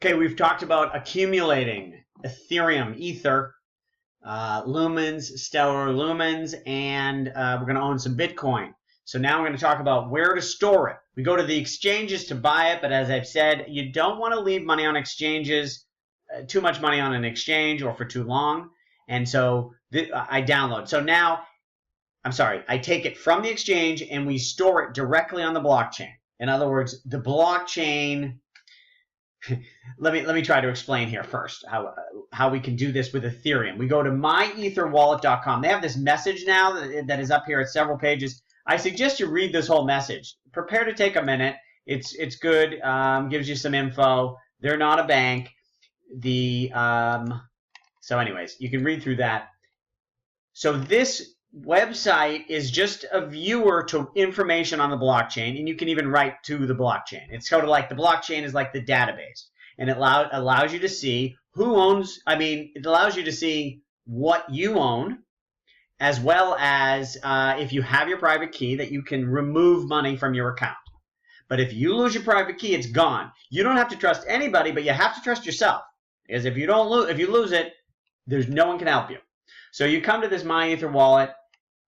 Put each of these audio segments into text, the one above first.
Okay, we've talked about accumulating Ethereum, Ether, Lumens, Stellar Lumens, and we're going to own some Bitcoin. So now we're going to talk about where to store it. We go to the exchanges to buy it, but as I've said, you don't want to leave money on exchanges, too much money on an exchange or for too long. And so I download. So now, I take it from the exchange and we store it directly on the blockchain. In other words, the blockchain. Let me try to explain here first how we can do this with Ethereum. We go to myetherwallet.com. They have this message now that is up here at several pages. I suggest you read this whole message. Prepare to take a minute. It's good. Gives you some info. They're not a bank. So anyways, you can read through that. So this website is just a viewer to information on the blockchain, and you can even write to the blockchain. It's sort of like the blockchain is like the database, and it allows you to see who owns, it allows you to see what you own, as well as if you have your private key, that you can remove money from your account. But if you lose your private key, it's gone. You don't have to trust anybody, but you have to trust yourself, because if you lose it, there's no one can help you. So you come to this My Ether wallet.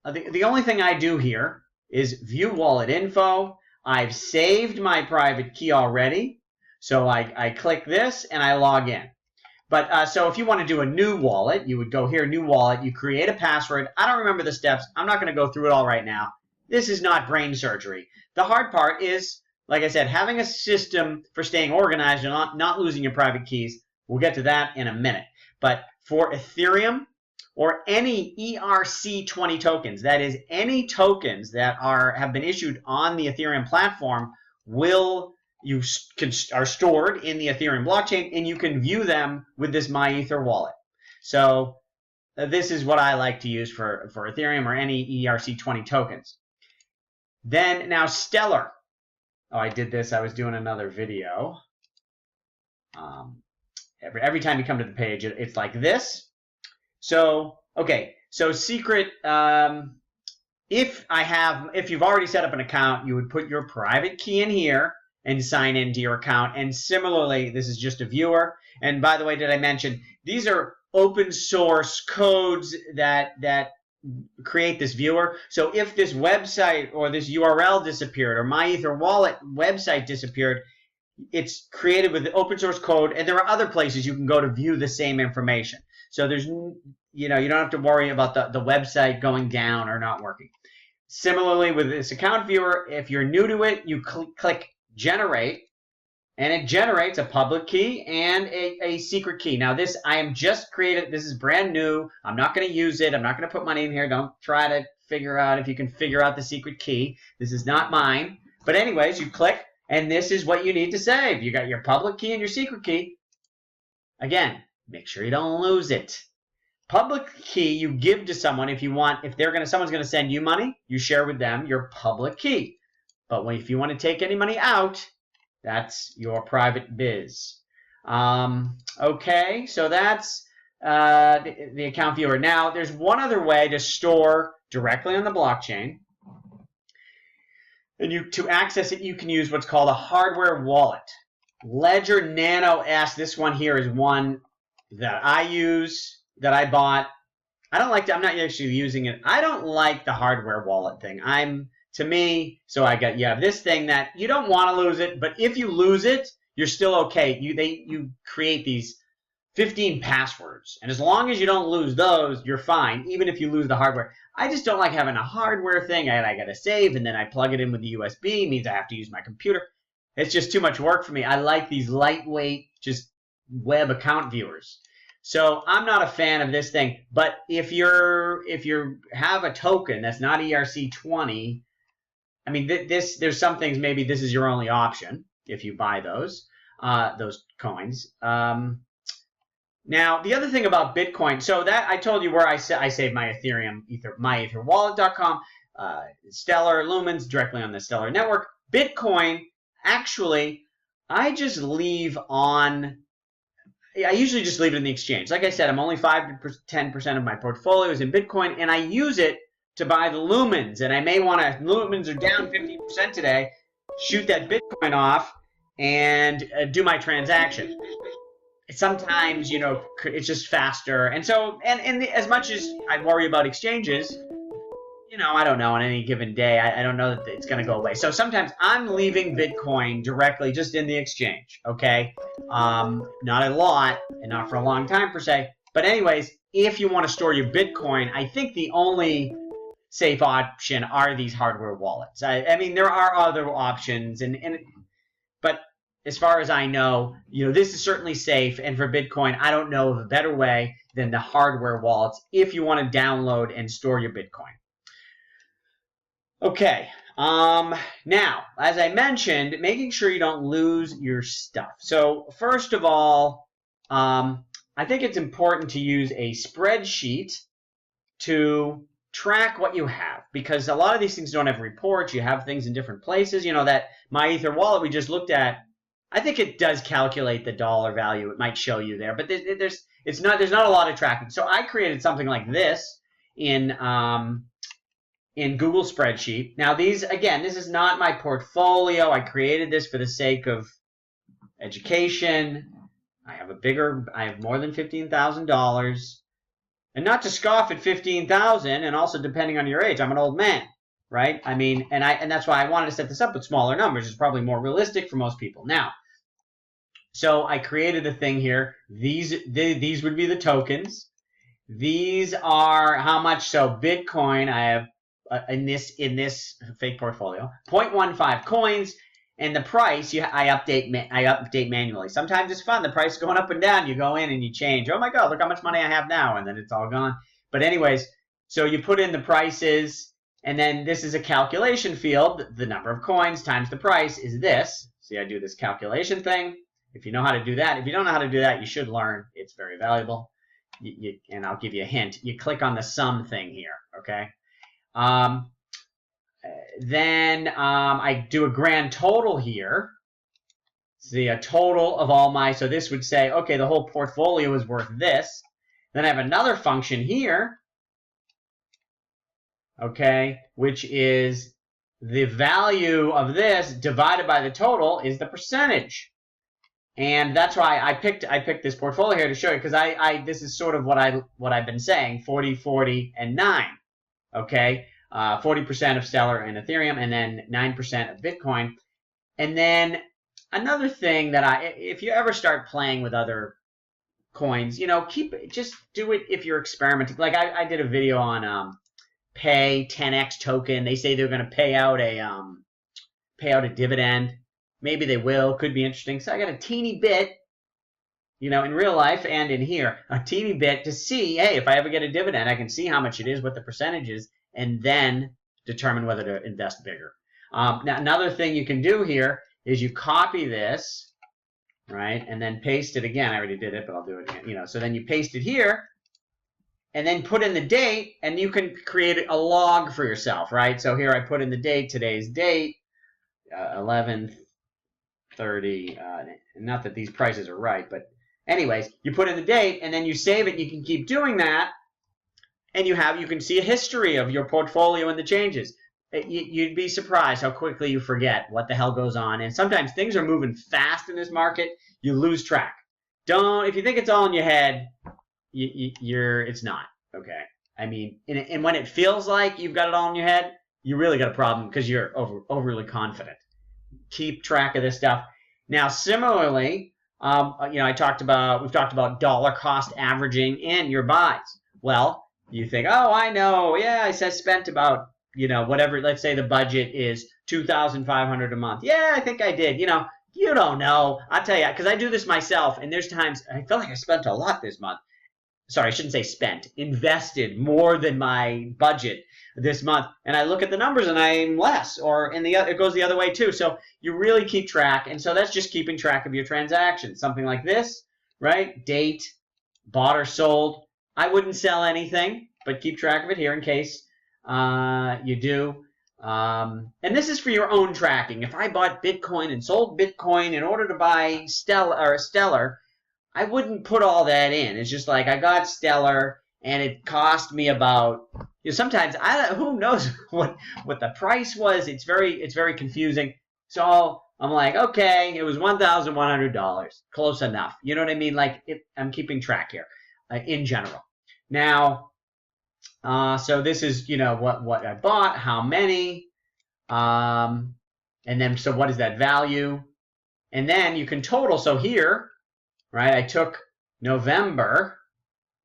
The only thing I do here is view wallet info. I've saved my private key already. So I click this and I log in. But so if you want to do a new wallet, you would go here, new wallet. You create a password. I don't remember the steps. I'm not going to go through it all right now. This is not brain surgery. The hard part is, like I said, having a system for staying organized and not losing your private keys. We'll get to that in a minute. But for Ethereum, or any ERC20 tokens, that is, any tokens that have been issued on the Ethereum platform, are stored in the Ethereum blockchain, and you can view them with this My Ether wallet. So this is what I like to use for Ethereum or any ERC20 tokens. Then now Stellar. Oh, I did this. I was doing another video. Every time you come to the page, it's like this. So, okay, so secret, if you've already set up an account, you would put your private key in here and sign into your account. And similarly, this is just a viewer. And by the way, did I mention, these are open source codes that create this viewer. So if this website or this URL disappeared or My Ether wallet website disappeared, it's created with the open source code, and there are other places you can go to view the same information. So there's, you don't have to worry about the website going down or not working. Similarly, with this account viewer, if you're new to it, you click generate, and it generates a public key and a secret key. Now this, I am just created, this is brand new. I'm not going to use it. I'm not going to put money in here. Don't try to figure out if you can figure out the secret key. This is not mine. But anyways, you click, and this is what you need to save. You got your public key and your secret key. Again, make sure you don't lose it. Public key you give to someone if someone's going to send you money, you share with them your public key. But if you want to take any money out, that's your private biz. Okay, so that's the account viewer. Now, there's one other way to store directly on the blockchain. And to access it, you can use what's called a hardware wallet. Ledger Nano S, this one here is one that I use, that I bought. I'm not actually using it. I don't like the hardware wallet thing. You have this thing that you don't want to lose it, but if you lose it, you're still okay. You create these 15 passwords, and as long as you don't lose those, you're fine, even if you lose the hardware. I just don't like having a hardware thing. I got to save, and then I plug it in with the USB. Means I have to use my computer. It's just too much work for me. I like these lightweight, just web account viewers. So I'm not a fan of this thing. But if you have a token that's not ERC20, there's some things maybe this is your only option if you buy those coins. Now the other thing about Bitcoin, so that I told you where I save my Ethereum, myetherwallet.com, Stellar Lumens directly on the Stellar network. Bitcoin, actually, I usually just leave it in the exchange. Like I said, I'm only 5 to 10% of my portfolio is in Bitcoin, and I use it to buy the lumens. And I may want to, lumens are down 50% today, shoot that Bitcoin off and do my transaction. sometimes, it's just faster. And so, and as much as I worry about exchanges, I don't know, on any given day, I don't know that it's going to go away. So sometimes I'm leaving Bitcoin directly just in the exchange, okay? Not a lot, and not for a long time per se. But anyways, if you want to store your Bitcoin, I think the only safe option are these hardware wallets. I mean, there are other options, but as far as I know, this is certainly safe. And for Bitcoin, I don't know of a better way than the hardware wallets if you want to download and store your Bitcoin. Okay, now, as I mentioned, making sure you don't lose your stuff. So first of all, I think it's important to use a spreadsheet to track what you have, because a lot of these things don't have reports. You have things in different places. That MyEther wallet we just looked at, I think it does calculate the dollar value. It might show you there, but there's not a lot of tracking. So I created something like this in Google Spreadsheet. Now this is not my portfolio. I created this for the sake of education. I have more than $15,000. And not to scoff at 15,000, and also depending on your age, I'm an old man, right? I mean, and that's why I wanted to set this up with smaller numbers. It's probably more realistic for most people. Now, so I created a thing here. These would be the tokens. These are how much. So Bitcoin, I have in this fake portfolio, 0.15 coins, and the price I update manually. Sometimes it's fun. The price is going up and down. You go in and you change. Oh my God, look how much money I have now, and then it's all gone. But anyways, so you put in the prices, and then this is a calculation field. The number of coins times the price is this. See, I do this calculation thing. If you know how to do that, if you don't know how to do that, you should learn. It's very valuable. And I'll give you a hint. You click on the sum thing here, okay? Then I do a grand total here. See, a total of all so this would say, okay, the whole portfolio is worth this. Then I have another function here, okay, which is the value of this divided by the total is the percentage. And that's why I picked this portfolio here to show you, because this is sort of what I've been saying, 40, 40, and 9. Okay, 40% of Stellar and Ethereum, and then 9% of Bitcoin. And then another thing that if you ever start playing with other coins, just do it if you're experimenting. Like I did a video on Pay 10x token. They say they're going to pay out a dividend. Maybe they will. Could be interesting. So I got a teeny bit, in real life and in here, a teeny bit to see, hey, if I ever get a dividend, I can see how much it is, what the percentage is, and then determine whether to invest bigger. Now, another thing you can do here is you copy this, right, and then paste it again. I already did it, but I'll do it again. So then you paste it here, and then put in the date, and you can create a log for yourself, right? So here I put in the date, today's date, 11/30. Not that these prices are right, but anyways, you put in the date, and then you save it. You can keep doing that, and you can see a history of your portfolio and the changes. You'd be surprised how quickly you forget what the hell goes on. And sometimes things are moving fast in this market. You lose track. If you think it's all in your head, it's not. Okay. I mean, and when it feels like you've got it all in your head, you really got a problem because you're overly confident. Keep track of this stuff. Now, similarly, we've talked about dollar cost averaging in your buys. Well, you think, oh, I know, yeah, I spent about, whatever, let's say the budget is $2,500 a month. Yeah, I think I did. You don't know. I'll tell you, because I do this myself, and there's times I feel like I spent a lot this month. Sorry, I shouldn't say spent. Invested more than my budget this month, and I look at the numbers and I'm less, or it goes the other way too. So you really keep track, and so that's just keeping track of your transactions. Something like this, right? Date, bought or sold. I wouldn't sell anything, but keep track of it here in case you do. And this is for your own tracking. If I bought Bitcoin and sold Bitcoin in order to buy Stellar, I wouldn't put all that in. It's just like I got Stellar and it cost me about, sometimes who knows what the price was. It's very confusing. So I'm like, okay, it was $1,100. Close enough. You know what I mean? Like, I'm keeping track here in general. Now, so this is, you know, what I bought, how many, and then, so what is that value? And then you can total. So here, right, I took November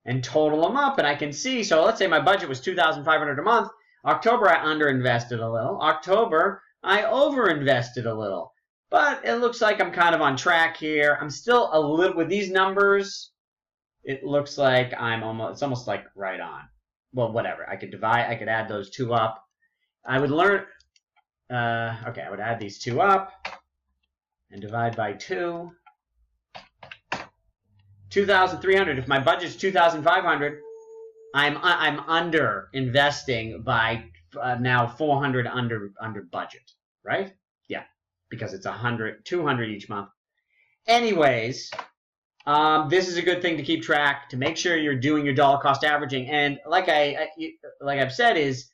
and total them up, and I can see, so let's say my budget was $2,500 a month. October, I underinvested a little. October, I overinvested a little. But it looks like I'm kind of on track here. I'm still a little, with these numbers, it looks like it's almost like right on. Well, whatever. I could add those two up. I would learn, okay, I would add these two up and divide by 2. 2,300. If my budget's 2,500, I'm under investing by now 400 under budget, right? Yeah, because it's 200 each month. Anyways, this is a good thing to keep track, to make sure you're doing your dollar cost averaging. And like I've said, is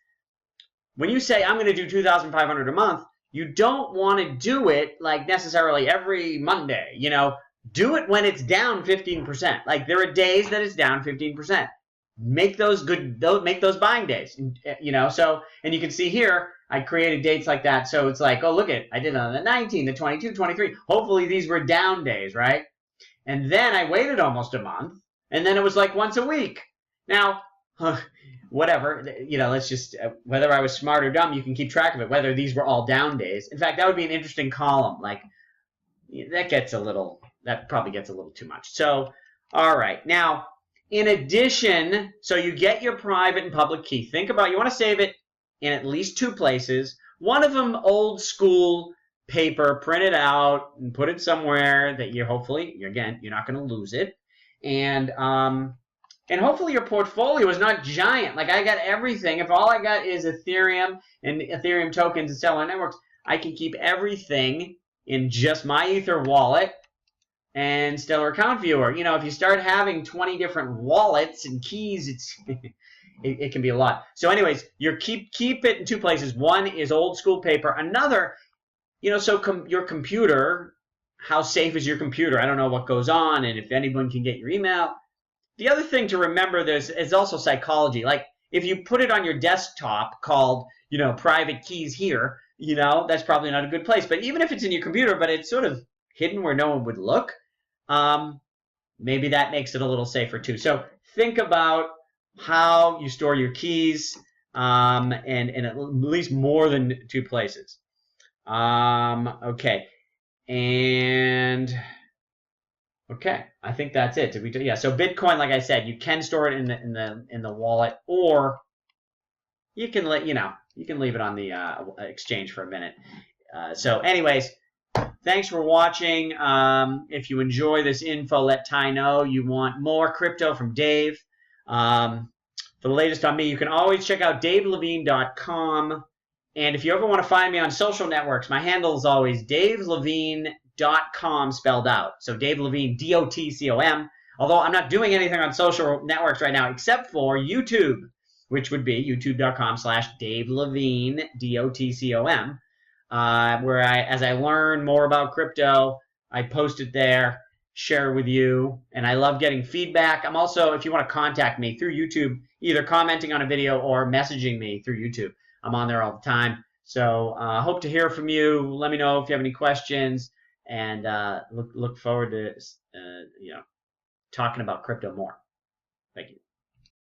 when you say I'm going to do 2,500 a month, you don't want to do it like necessarily every Monday. You know, do it when it's down 15%. Like, there are days that it's down 15%. Make those buying days. You know, so, and you can see here, I created dates like that. So it's like, oh, look at, I did it on the 19, the 22, 23. Hopefully these were down days, right? And then I waited almost a month, and then it was like once a week. Now, whatever, you know, let's just, whether I was smart or dumb, you can keep track of it, whether these were all down days. In fact, that would be an interesting column. Like, that probably gets a little too much. So, all right. Now, in addition, so you get your private and public key. Think about, you want to save it in at least 2 places. One of them, old school paper, print it out and put it somewhere that you're not going to lose it. And hopefully your portfolio is not giant. Like, I got everything. If all I got is Ethereum and Ethereum tokens and Stellar Networks, I can keep everything in just my Ether wallet and Stellar Account Viewer. You know, if you start having 20 different wallets and keys, it can be a lot. So anyways, you keep it in 2 places. One is old school paper. Another, you know, so your computer, how safe is your computer? I don't know what goes on and if anyone can get your email. The other thing to remember is also psychology. Like, if you put it on your desktop called, you know, private keys here, you know, that's probably not a good place. But even if it's in your computer, but it's sort of hidden where no one would look, maybe that makes it a little safer too. So think about how you store your keys, and at least more than 2 places. Okay, and okay, I think that's it. Did we do? Yeah. So Bitcoin, like I said, you can store it in the wallet, or you can leave it on the exchange for a minute. So anyways, thanks for watching. If you enjoy this info, let Ty know. You want more crypto from Dave. For the latest on me, you can always check out davelevine.com. And if you ever want to find me on social networks, my handle is always davelevine.com spelled out. So Dave Levine, DOTCOM. Although I'm not doing anything on social networks right now except for YouTube, which would be youtube.com/Dave Levine, DOTCOM. Where as I learn more about crypto, I post it there, share it with you, and I love getting feedback. I'm also, if you want to contact me through YouTube, either commenting on a video or messaging me through YouTube. I'm on there all the time. So hope to hear from you. Let me know if you have any questions, and look forward to talking about crypto more. Thank you.